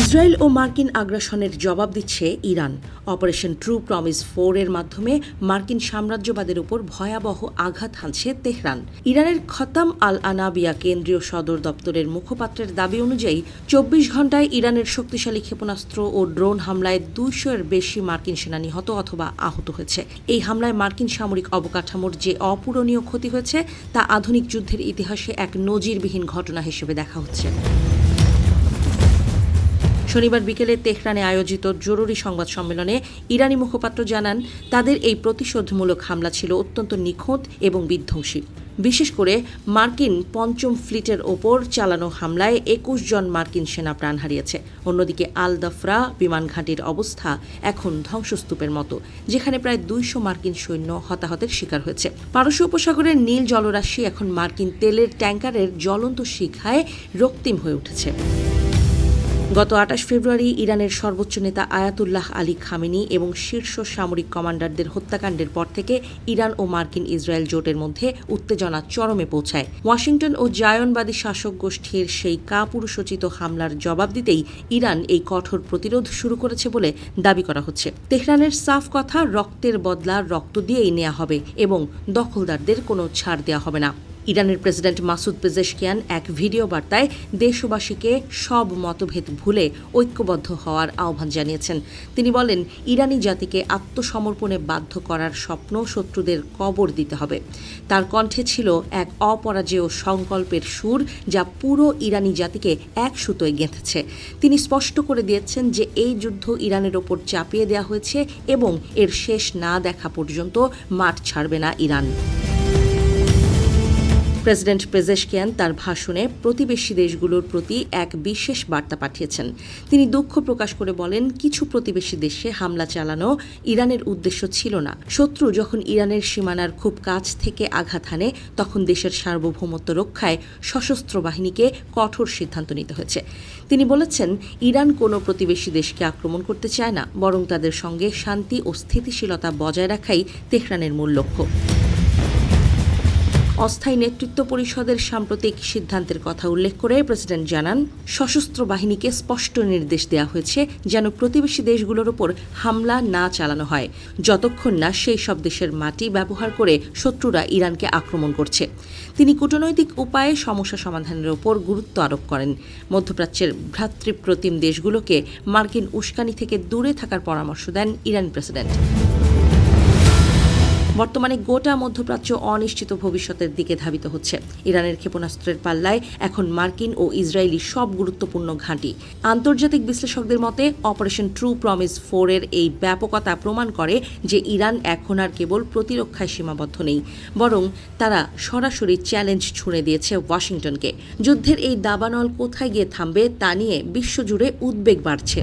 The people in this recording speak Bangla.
ইসরায়েল ও মার্কিন আগ্রাসনের জবাব দিচ্ছে ইরান। অপারেশন ট্রু প্রমিস 4 এর মাধ্যমে মার্কিন সাম্রাজ্যবাদের উপর ভয়াবহ আঘাত হানছে তেহরান। ইরানের খতাম আল আনাবিয়া কেন্দ্রীয় সদর দপ্তরের মুখপাত্রের দাবি অনুযায়ী ২৪ ঘণ্টায় ইরানের শক্তিশালী ক্ষেপণাস্ত্র ও ড্রোন হামলায় ২০০-এর বেশি মার্কিন সেনা নিহত অথবা আহত হয়েছে। এই হামলায় মার্কিন সামরিক অবকাঠামোর যে অপূরণীয় ক্ষতি হয়েছে তা আধুনিক যুদ্ধের ইতিহাসে এক নজিরবিহীন ঘটনা হিসেবে দেখা হচ্ছে। শনিবার বিকেলে তেহরানে আয়োজিত জরুরি সংবাদ সম্মেলনে ইরানি মুখপাত্র জানান, তাদের এই প্রতিশোধমূলক হামলা ছিল অত্যন্ত নিখুঁত এবং বিধ্বংসী। বিশেষ করে মার্কিন পঞ্চম ফ্লিটের ওপর চালানো হামলায় ২১ জন মার্কিন সেনা প্রাণ হারিয়েছে। অন্যদিকে আল দাফরা বিমান ঘাঁটির অবস্থা এখন ধ্বংসস্তূপের মতো, যেখানে প্রায় ২০০ মার্কিন সৈন্য হতাহতের শিকার হয়েছে। পারস্য উপসাগরের নীল জলরাশি এখন মার্কিন তেলের ট্যাঙ্কারের জ্বলন্ত শিখায় রক্তিম হয়ে উঠেছে। গত ২৮ ফেব্রুয়ারি ইরানের সর্বোচ্চ নেতা আয়াতুল্লাহ আলী খামেনি এবং শীর্ষ সামরিক কমান্ডারদের হত্যাকাণ্ডের পর থেকে ইরান ও মার্কিন ইসরায়েল জোটের মধ্যে উত্তেজনা চরমে পৌঁছায়। ওয়াশিংটন ও জায়নবাদী শাসক গোষ্ঠীর সেই কাপুরুষোচিত হামলার জবাব দিতেই ইরান এই কঠোর প্রতিরোধ শুরু করেছে বলে দাবি করা হচ্ছে। তেহরানের সাফ কথা, রক্তের বদলা রক্ত দিয়েই নেওয়া হবে এবং দখলদারদের কোনো ছাড় দেওয়া হবে না। ইরানের প্রেসিডেন্ট মাসুদ পেজেশকিয়ান এক ভিডিও বার্তায় দেশবাসীকে সব মতভেদ ভুলে ঐক্যবদ্ধ হওয়ার আহ্বান জানিয়েছেন। তিনি বলেন, ইরানি জাতিকে আত্মসমর্পণে বাধ্য করার স্বপ্ন শত্রুদের কবর দিতে হবে। তার কণ্ঠে ছিল এক অপরাজেয় সংকল্পের সুর, যা পুরো ইরানি জাতিকে এক সুতোয় গেঁথেছে। তিনি স্পষ্ট করে দিয়েছেন যে এই যুদ্ধ ইরানের ওপর চাপিয়ে দেওয়া হয়েছে এবং এর শেষ না দেখা পর্যন্ত মাঠ ছাড়বে না ইরান। প্রেসিডেন্ট পেজেশকিয়ান তার ভাষণে প্রতিবেশী দেশগুলোর প্রতি এক বিশেষ বার্তা পাঠিয়েছেন। তিনি দুঃখ প্রকাশ করে বলেন, কিছু প্রতিবেশী দেশে হামলা চালানো ইরানের উদ্দেশ্য ছিল না। শত্রু যখন ইরানের সীমানার খুব কাছ থেকে আঘাত হানে, তখন দেশের সার্বভৌমত্ব রক্ষায় সশস্ত্র বাহিনীকে কঠোর সিদ্ধান্ত নিতে হয়েছে। তিনি বলেছেন, ইরান কোনো প্রতিবেশী দেশকে আক্রমণ করতে চায় না, বরং তাদের সঙ্গে শান্তি ও স্থিতিশীলতা বজায় রাখাই তেহরানের মূল লক্ষ্য। অস্থায়ী নেতৃত্ব পরিষদের সাম্প্রতিক সিদ্ধান্তের কথা উল্লেখ করে প্রেসিডেন্ট জানান, সশস্ত্র বাহিনীকে স্পষ্ট নির্দেশ দেওয়া হয়েছে যেন প্রতিবেশী দেশগুলোর ওপর হামলা না চালানো হয়, যতক্ষণ না সেই সব দেশের মাটি ব্যবহার করে শত্রুরা ইরানকে আক্রমণ করছে। তিনি কূটনৈতিক উপায়ে সমস্যা সমাধানের ওপর গুরুত্ব আরোপ করেন। মধ্যপ্রাচ্যের ভ্রাতৃপ্রতিম দেশগুলোকে মার্কিন উস্কানি থেকে দূরে থাকার পরামর্শ দেন ইরানি প্রেসিডেন্ট। বর্তমানে গোটা মধ্যপ্রাচ্য অনিশ্চিত ভবিষ্যতের দিকে ধাবিত হচ্ছে। ইরানের ক্ষেপণাস্ত্রের পাল্লায় এখন মার্কিন ও ইসরায়েলি সব গুরুত্বপূর্ণ ঘাঁটি। আন্তর্জাতিক বিশ্লেষকদের মতে অপারেশন ট্রু প্রমিস 4 এর এই ব্যাপকতা প্রমাণ করে যে ইরান এখন আর কেবল প্রতিরক্ষায় সীমাবদ্ধ নেই, বরং তারা সরাসরি চ্যালেঞ্জ ছুঁড়ে দিয়েছে ওয়াশিংটনকে। যুদ্ধের এই দাবানল কোথায় গিয়ে থামবে তা নিয়ে বিশ্বজুড়ে উদ্বেগ বাড়ছে।